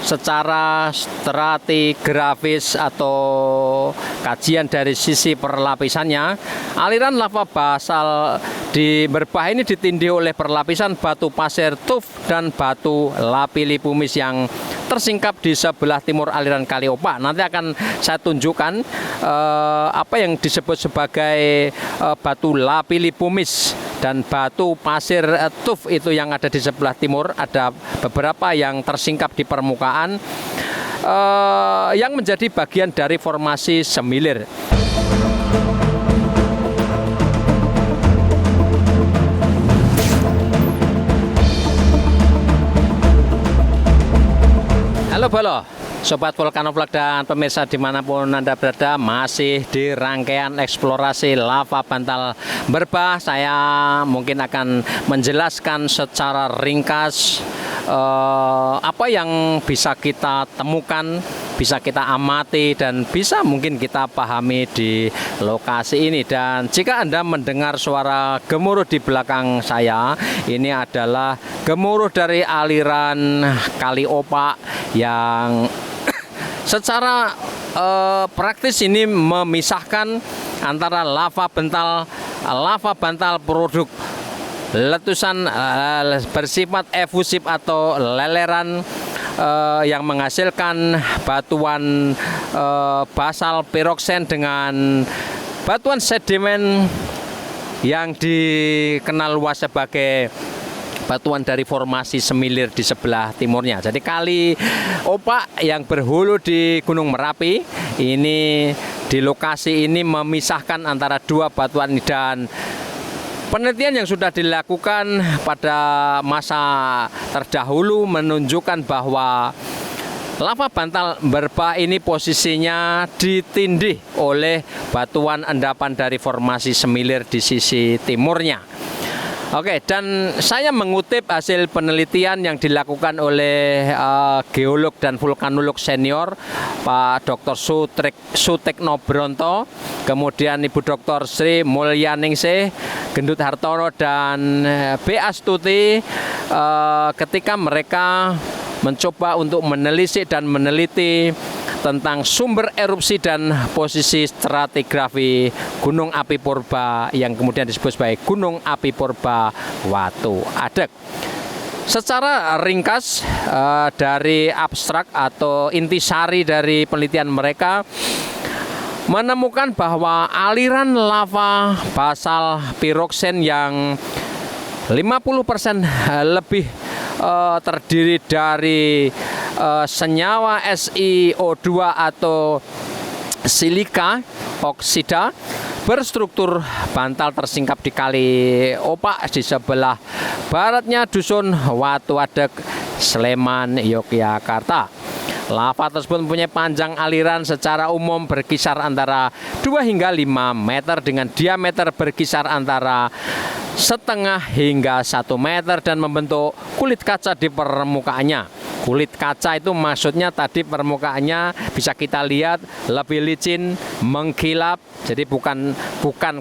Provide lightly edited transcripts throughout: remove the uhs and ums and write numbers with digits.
secara stratigrafis atau kajian dari sisi perlapisannya, aliran lava basal di Merbah ini ditindih oleh perlapisan batu pasir tuf dan batu lapilipumis yang tersingkap di sebelah timur aliran Kali Opak. Nanti akan saya tunjukkan apa yang disebut sebagai batu lapilipumis dan batu pasir tuf itu yang ada di sebelah timur. Ada beberapa yang tersingkap di permukaan yang menjadi bagian dari formasi semilir. Halo Bolo, Sobat Volcanovlog dan pemirsa dimanapun Anda berada, masih di rangkaian eksplorasi lava bantal Merbah. Saya mungkin akan menjelaskan secara ringkas apa yang bisa kita temukan, bisa kita amati, dan bisa mungkin kita pahami di lokasi ini. Dan jika Anda mendengar suara gemuruh di belakang saya, ini adalah gemuruh dari aliran Kali Opak yang secara praktis ini memisahkan antara lava bantal produk letusan bersifat efusif atau leleran yang menghasilkan batuan basal piroksen dengan batuan sedimen yang dikenal luas sebagai batuan dari formasi semilir di sebelah timurnya. Jadi Kali Opak yang berhulu di Gunung Merapi ini, di lokasi ini memisahkan antara dua batuan ini, dan penelitian yang sudah dilakukan pada masa terdahulu menunjukkan bahwa lava bantal Merbah ini posisinya ditindih oleh batuan endapan dari formasi semilir di sisi timurnya. Oke, dan saya mengutip hasil penelitian yang dilakukan oleh geolog dan vulkanolog senior Pak Dr. Sutekno Bronto, kemudian Ibu Dr. Sri Mulyaningsih Gendut Hartono, dan B. Astuti, ketika mereka mencoba untuk menelisik dan meneliti tentang sumber erupsi dan posisi stratigrafi Gunung Api Purba yang kemudian disebut sebagai Gunung Api Purba Watu Adek. Secara ringkas dari abstrak atau intisari dari penelitian mereka menemukan bahwa aliran lava basal piroksen yang 50% lebih terdiri dari senyawa SiO2 atau silika oksida berstruktur bantal tersingkap di Kali Opak di sebelah baratnya Dusun Watu Adek, Sleman, Yogyakarta. Lava tersebut mempunyai panjang aliran secara umum berkisar antara 2 hingga 5 meter dengan diameter berkisar antara setengah hingga 1 meter dan membentuk kulit kaca di permukaannya. Kulit kaca itu maksudnya tadi permukaannya bisa kita lihat lebih licin, mengkilap. Jadi bukan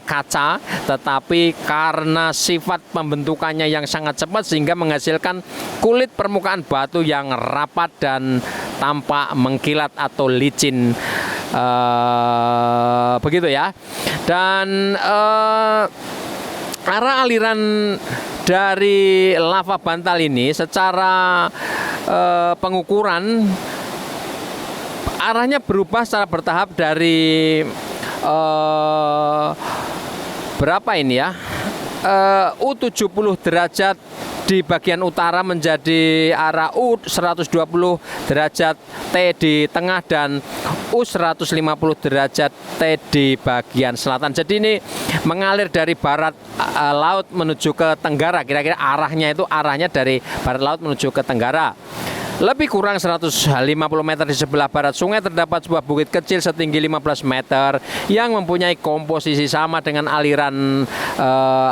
kaca, tetapi karena sifat pembentukannya yang sangat cepat sehingga menghasilkan kulit permukaan batu yang rapat dan tampak mengkilat atau licin, begitu ya. Dan arah aliran dari lava bantal ini secara pengukuran arahnya berubah secara bertahap dari berapa ini ya, U70 derajat di bagian utara menjadi arah U120 derajat T di tengah dan U150 derajat T di bagian selatan. Jadi ini mengalir dari barat laut menuju ke tenggara. Kira-kira arahnya dari barat laut menuju ke tenggara. Lebih kurang 150 meter di sebelah barat sungai terdapat sebuah bukit kecil setinggi 15 meter yang mempunyai komposisi sama dengan aliran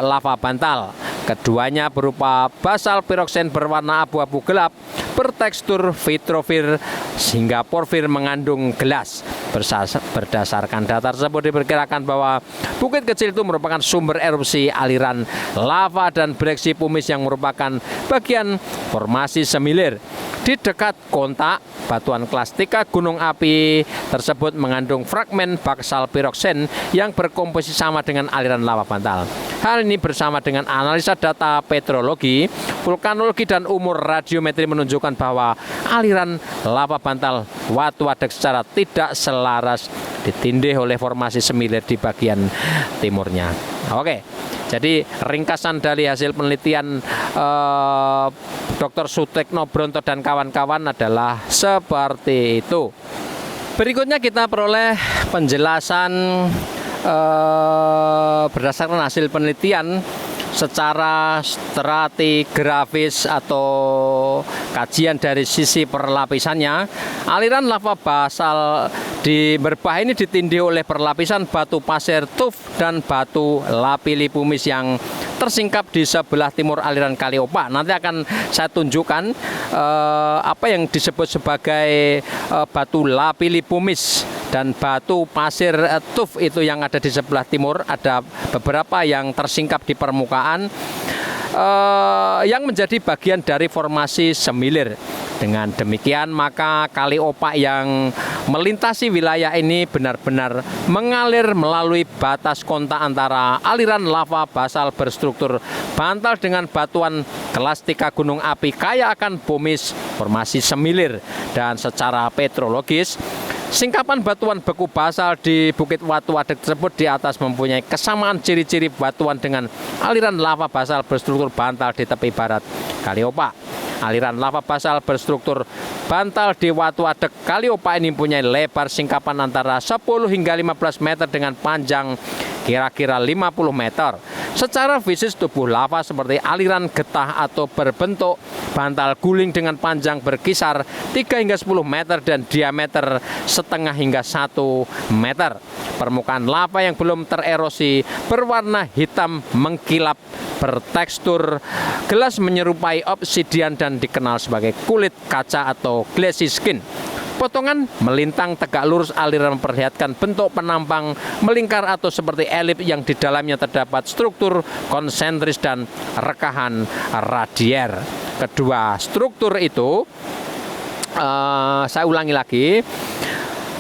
lava bantal. Keduanya berupa basal piroksen berwarna abu-abu gelap bertekstur vitrofir sehingga porfir mengandung gelas. Berdasarkan data tersebut diperkirakan bahwa bukit kecil itu merupakan sumber erupsi aliran lava dan breksi pumice yang merupakan bagian formasi semilir. Di dekat kontak batuan klastika gunung api tersebut mengandung fragmen basal piroksen yang berkomposisi sama dengan aliran lava bantal. Hal ini bersama dengan analisa data petrologi, vulkanologi dan umur radiometri menunjukkan bahwa aliran lava bantal Watu Wadek secara tidak selaras ditindih oleh formasi semilir di bagian timurnya. Oke, jadi ringkasan dari hasil penelitian Dr. Sutekno Bronto dan kawan-kawan adalah seperti itu. Berikutnya kita peroleh penjelasan berdasarkan hasil penelitian secara stratigrafis atau kajian dari sisi perlapisannya. Aliran lava basal di Merbah ini ditindih oleh perlapisan batu pasir tuf dan batu lapili pumice yang tersingkap di sebelah timur aliran Kali Opak. Nanti akan saya tunjukkan apa yang disebut sebagai batu lapili pumice dan batu pasir tuf itu yang ada di sebelah timur. Ada beberapa yang tersingkap di permukaan yang menjadi bagian dari formasi semilir. Dengan demikian maka Kali Opak yang melintasi wilayah ini benar-benar mengalir melalui batas kontak antara aliran lava basal berstruktur bantal dengan batuan klastika gunung api kaya akan pumice formasi semilir. Dan secara petrologis, singkapan batuan beku basal di Bukit Watu Wadek tersebut di atas mempunyai kesamaan ciri-ciri batuan dengan aliran lava basal berstruktur bantal di tepi barat Kali Opak. Aliran lava basal berstruktur bantal di Watu Wadek Kali Opak ini mempunyai lebar singkapan antara 10 hingga 15 meter dengan panjang kira-kira 50 meter. Secara fisik tubuh lava seperti aliran getah atau berbentuk bantal guling dengan panjang berkisar 3 hingga 10 meter dan diameter setengah hingga 1 meter. Permukaan lava yang belum tererosi berwarna hitam mengkilap bertekstur gelas menyerupai obsidian dan dikenal sebagai kulit kaca atau glassy skin. Potongan melintang tegak lurus aliran memperlihatkan bentuk penampang melingkar atau seperti elip yang di dalamnya terdapat struktur konsentris dan rekahan radier. Kedua struktur itu saya ulangi lagi.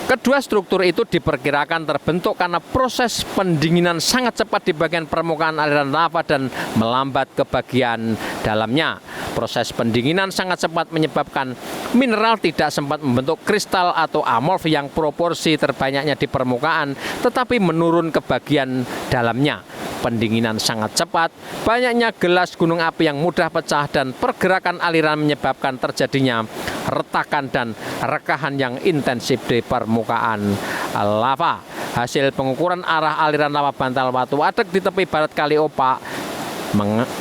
Kedua struktur itu diperkirakan terbentuk karena proses pendinginan sangat cepat di bagian permukaan aliran lava dan melambat ke bagian dalamnya. Proses pendinginan sangat cepat menyebabkan mineral tidak sempat membentuk kristal atau amorf yang proporsi terbanyaknya di permukaan, tetapi menurun ke bagian dalamnya. Pendinginan sangat cepat, banyaknya gelas gunung api yang mudah pecah, dan pergerakan aliran menyebabkan terjadinya retakan dan rekahan yang intensif di permukaan lava. Hasil pengukuran arah aliran lava bantal Watu Wadek di tepi barat Kali Opak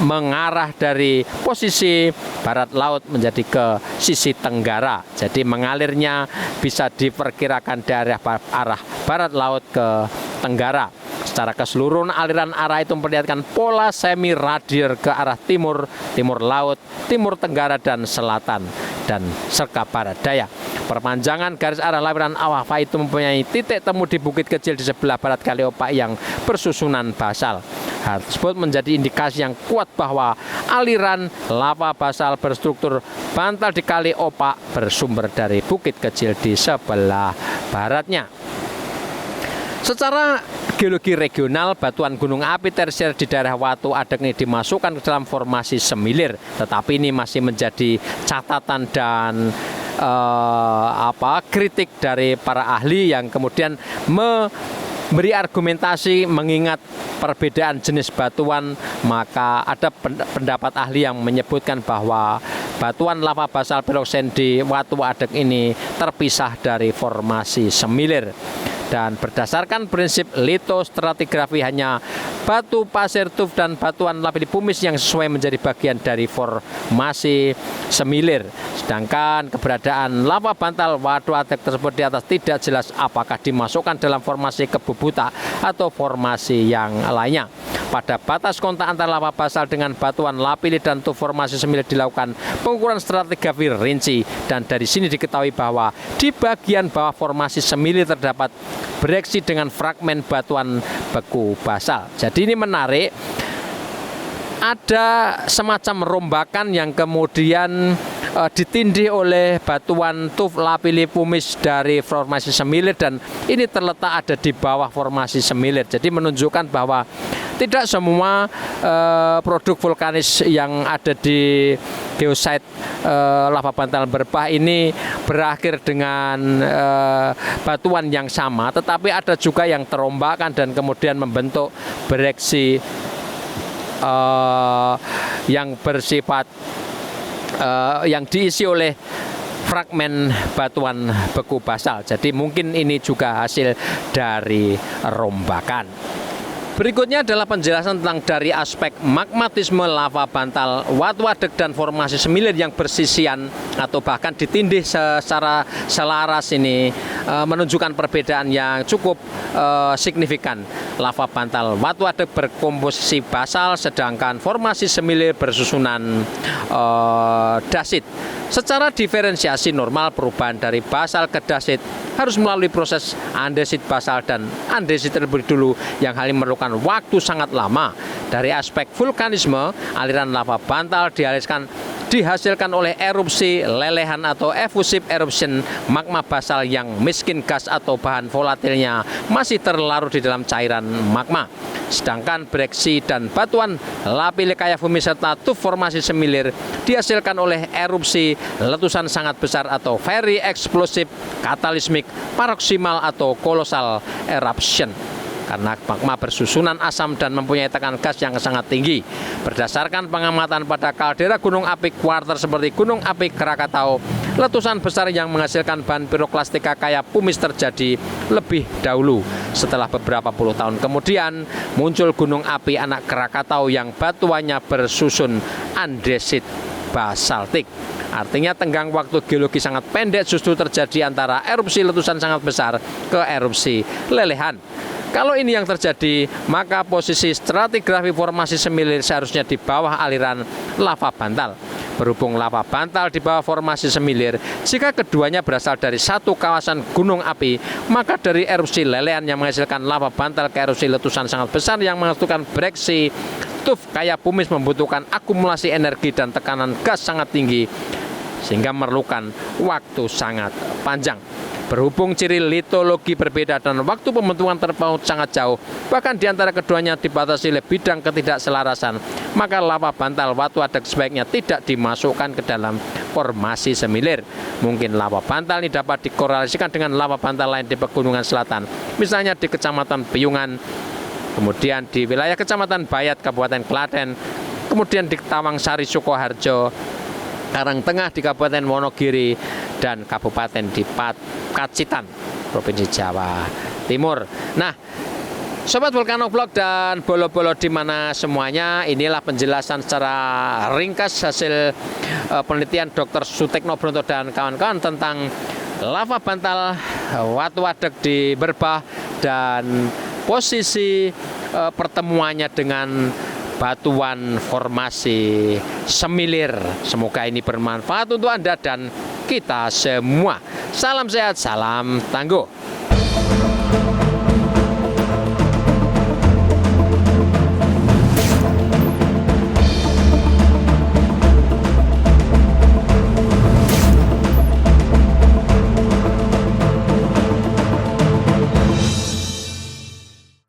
mengarah dari posisi barat laut menjadi ke sisi tenggara. Jadi mengalirnya bisa diperkirakan dari arah barat laut ke tenggara. Secara keseluruhan aliran arah itu memperlihatkan pola semi radier ke arah timur, timur laut, timur tenggara dan selatan dan serta barat daya. Perpanjangan garis arah lapisan lava itu mempunyai titik temu di bukit kecil di sebelah barat Kali Opak yang bersusunan basal. Hal tersebut menjadi indikasi yang kuat bahwa aliran lava basal berstruktur bantal di Kali Opak bersumber dari bukit kecil di sebelah baratnya. Secara geologi regional, batuan gunung api tersier di daerah Watu Wadek ini dimasukkan ke dalam formasi semilir, tetapi ini masih menjadi catatan dan kritik dari para ahli yang kemudian memberi argumentasi mengingat perbedaan jenis batuan. Maka ada pendapat ahli yang menyebutkan bahwa batuan lava basal piroksen di Watu Wadek ini terpisah dari formasi semilir. Dan berdasarkan prinsip litostratigrafi, hanya batu pasir tuf dan batuan lapili pumice yang sesuai menjadi bagian dari formasi semilir. Sedangkan keberadaan lava bantal Watu Wadek tersebut di atas tidak jelas apakah dimasukkan dalam formasi kebubuta atau formasi yang lainnya. Pada batas kontak antara lava basal dengan batuan lapilli dan tuf formasi semilir dilakukan pengukuran stratigrafi rinci, dan dari sini diketahui bahwa di bagian bawah formasi semilir terdapat bereaksi dengan fragmen batuan beku basal. Jadi ini menarik, ada semacam rombakan yang kemudian ditindih oleh batuan tuf lapilli pumice dari formasi semilir, dan ini terletak ada di bawah formasi semilir. Jadi menunjukkan bahwa tidak semua produk vulkanis yang ada di geosite lava bantal berbah ini berakhir dengan batuan yang sama, tetapi ada juga yang terombakkan dan kemudian membentuk bereaksi yang bersifat yang diisi oleh fragmen batuan beku basal. Jadi mungkin ini juga hasil dari rombakan. Berikutnya adalah penjelasan tentang dari aspek magmatisme lava bantal watu-wadek dan formasi semilir yang bersisian atau bahkan ditindih secara selaras. Ini menunjukkan perbedaan yang cukup signifikan. Lava bantal watu-wadek berkomposisi basal, sedangkan formasi semilir bersusunan dasit. Secara diferensiasi normal, perubahan dari basal ke dasit harus melalui proses andesit basal dan andesit terlebih dulu, yang hal ini memerlukan waktu sangat lama. Dari aspek vulkanisme, aliran lava bantal dihasilkan oleh erupsi lelehan atau effusive eruption magma basal yang miskin gas atau bahan volatilnya masih terlarut di dalam cairan magma. Sedangkan bereaksi dan batuan lapilli kaya bumi serta tuf formasi semilir dihasilkan oleh erupsi letusan sangat besar atau very explosive cataclysmic paroxysmal atau colossal eruption. Karena magma bersusunan asam dan mempunyai tekanan gas yang sangat tinggi. Berdasarkan pengamatan pada kaldera gunung api kuarter seperti gunung api Krakatau, letusan besar yang menghasilkan bahan piroklastika kaya pumice terjadi lebih dahulu. Setelah beberapa puluh tahun kemudian, muncul gunung api anak Krakatau yang batuannya bersusun andesit basaltik. Artinya tenggang waktu geologi sangat pendek justru terjadi antara erupsi letusan sangat besar ke erupsi lelehan. Kalau ini yang terjadi, maka posisi stratigrafi formasi semilir seharusnya di bawah aliran lava bantal. Berhubung lava bantal di bawah formasi semilir, jika keduanya berasal dari satu kawasan gunung api, maka dari erupsi lelehan yang menghasilkan lava bantal ke erupsi letusan sangat besar yang menghasilkan bereaksi tuf kaya pumice membutuhkan akumulasi energi dan tekanan gas sangat tinggi, sehingga memerlukan waktu sangat panjang. Berhubung ciri litologi berbeda dan waktu pembentukan terpaut sangat jauh, bahkan di antara keduanya dibatasi oleh bidang ketidakselarasan, maka lava bantal watu-wadek sebaiknya tidak dimasukkan ke dalam formasi semilir. Mungkin lava bantal ini dapat dikorelasikan dengan lava bantal lain di pegunungan selatan, misalnya di Kecamatan Piyungan, kemudian di wilayah Kecamatan Bayat, Kabupaten Klaten, kemudian di Tawangsari, Sukoharjo, Karangtengah di Kabupaten Wonogiri, dan Kabupaten di Pacitan, Provinsi Jawa Timur. Nah, Sobat Volcanoblog dan bolo-bolo di mana semuanya, inilah penjelasan secara ringkas hasil penelitian Dr. Sutekno Bronto dan kawan-kawan tentang lava bantal watu-wadek di Berbah dan posisi pertemuannya dengan batuan formasi semilir. Semoga ini bermanfaat untuk Anda dan kita semua. Salam sehat, salam tangguh.